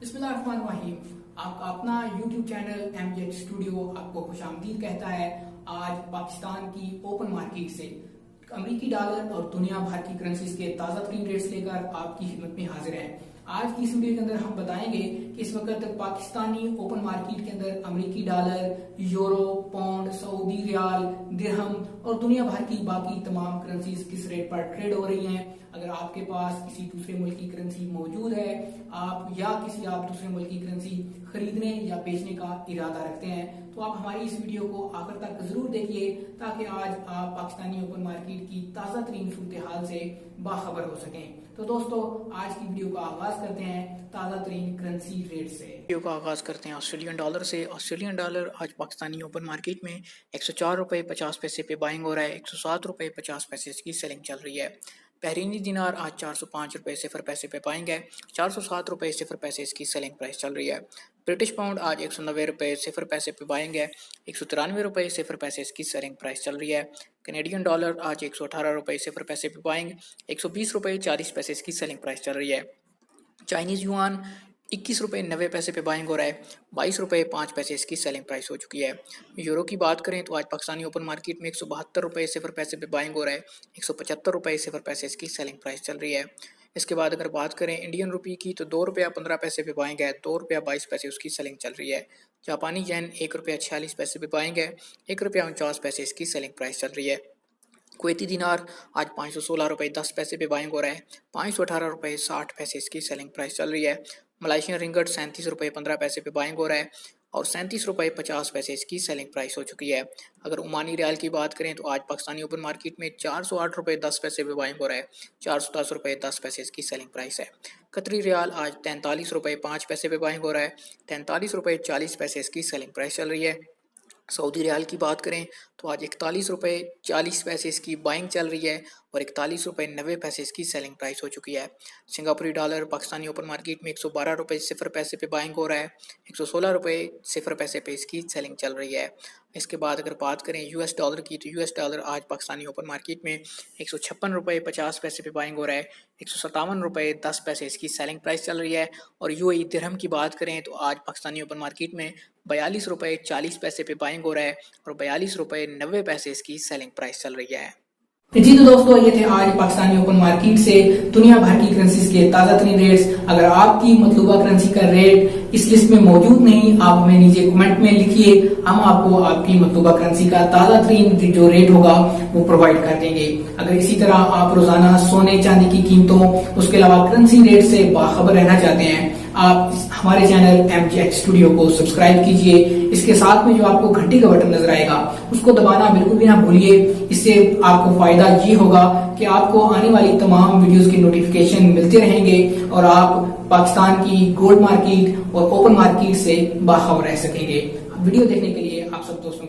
बिस्मिल्लाहिर्रहमानिर्रहीम। आपका अपना YouTube चैनल MJ स्टूडियो आपको खुशामदीद कहता है। आज पाकिस्तान की ओपन मार्केट से अमेरिकी डॉलर और दुनिया भर की करेंसीज के ताज़ा तरीन रेट्स लेकर आपकी खिदमत में हाजिर हैं। आज की इस वीडियो के अंदर हम बताएंगे कि इस वक्त पाकिस्तानी ओपन मार्केट के अंदर अमेरिकी dollar, euro, pound, Saudi riyal, dirham और दुनिया भर की बाकी तमाम करेंसीज किस रेट पर ट्रेड हो रही हैं। अगर आपके पास किसी दूसरे मुल्क की करेंसी मौजूद है, आप दूसरे मुल्क की करेंसी खरीदने या बेचने का इरादा रखते हैं, तो आप हमारी इस वीडियो को आखिर तक जरूर देखिए ताकि आज आप पाकिस्तानी ओपन मार्केट की ताज़ा तरीन सूरत हाल से बाखबर हो सकें। तो दोस्तों, आज की वीडियो का आगाज करते हैं ताज़ा तरीन करेंसी रेट से। वीडियो का आगाज करते हैं ऑस्ट्रेलियन डॉलर से। ऑस्ट्रेलियन डॉलर आज पाकिस्तानी ओपन मार्केट में 104 रुपये 50 पैसे पे बाइंग हो रहा है। 107 रुपये 50 पैसे की सेलिंग चल रही है। बहरीनी दिनार आज 405 रुपये 0 पैसे पे बाइंग है। 407 रुपये 0 पैसे इसकी सेलिंग प्राइस चल रही है। ब्रिटिश पाउंड आज 190 रुपये 0 पैसे पे बाइंग है। 193 रुपये 0 पैसे इसकी सेलिंग प्राइस चल रही है। कैनेडियन डॉलर आज 118 रुपये 0 पैसे पे बाइंग, 120 रुपये 40 पैसे इसकी सेलिंग प्राइस चल रही है। चाइनीज़ युआन 21 रुपये 90 पैसे पे बाइंग हो रहा है। 22 रुपये 5 पैसे इसकी सेलिंग प्राइस हो चुकी है। यूरो की बात करें तो आज पाकिस्तानी ओपन मार्केट में 172 रुपये 0 पैसे पे बाइंग हो रहा है। 175 रुपये 0 पैसे इसकी सेलिंग प्राइस चल रही है। इसके बाद अगर बात करें इंडियन रुपये की तो 2 रुपया 15 पैसे पे बाइंग है। 2 रुपया 22 पैसे उसकी सेलिंग चल रही है। जापानी येन 1 रुपया 46 पैसे पे बाइंग है। 1 रुपया 49 पैसे इसकी सेलिंग प्राइस चल रही है। कुवैती दिनार आज 516 रुपये 10 पैसे पे बाइंग हो रहा है। 518 रुपये 60 पैसे इसकी सेलिंग प्राइस चल रही है। मलेशियन रिंगट 37 रुपये 15 पैसे पे बाइंग हो रहा है और 37 रुपये 50 पैसे इसकी सेलिंग प्राइस हो चुकी है। अगर ओमानी रियाल की बात करें तो आज पाकिस्तानी ओपन मार्केट में 408 रुपये 10 पैसे पे बाइंग हो रहा है। 410 रुपये 10 पैसे इसकी सेलिंग प्राइस है। कतरी रियाल आज 43 रुपये 5 पैसे पे बाइंग हो रहा है। 43 रुपये 40 पैसे इसकी सेलिंग प्राइस चल रही है। सऊदी रियाल की बात करें तो आज 41 रुपये 40 पैसे इसकी बाइंग चल रही है और 41 रुपये 90 पैसे इसकी सेलिंग प्राइस हो चुकी है। सिंगापुरी डॉलर पाकिस्तानी ओपन मार्केट में 112 रुपये 0 पैसे पे बाइंग हो रहा है। 116 रुपये 0 पैसे पे इसकी सेलिंग चल रही है। इसके बाद अगर बात करें यूएस डॉलर की तो यूएस डॉलर आज पाकिस्तानी ओपन मार्केट में 156 रुपये 50 पैसे पे बाइंग हो रहा है। 157 रुपये 10 पैसे इसकी सेलिंग प्राइस चल रही है। और यूएई दिरहम की बात करें तो आज पाकिस्तानी ओपन मार्केट में 42 रुपये 40 पैसे पे बाइंग हो रहा है और 42 रुपये 90 पैसे इसकी सेलिंग प्राइस चल रही है। जी तो दोस्तों, ये थे आज पाकिस्तानी ओपन मार्केट से दुनिया भर की करेंसीज के ताज़ा तरीन रेट्स। अगर आपकी मतलूबा करेंसी का रेट इस लिस्ट में मौजूद नहीं, आप हमें नीचे कमेंट में लिखिए, हम आपको आपकी मतलूबा करेंसी का ताज़ा तरीन जो रेट होगा वो प्रोवाइड कर देंगे। अगर इसी तरह आप रोजाना सोने चांदी की कीमतों, उसके अलावा करेंसी रेट से बाखबर रहना चाहते हैं, आप हमारे चैनल MJ स्टूडियो को सब्सक्राइब कीजिए। इसके साथ में जो आपको घंटी का बटन नजर आएगा उसको दबाना बिल्कुल भी ना भूलिए। इससे आपको फायदा ये होगा कि आपको आने वाली तमाम वीडियोस की नोटिफिकेशन मिलते रहेंगे और आप पाकिस्तान की गोल्ड मार्केट और ओपन मार्केट से बाखबर रह सकेंगे। वीडियो देखने के लिए आप सब दोस्तों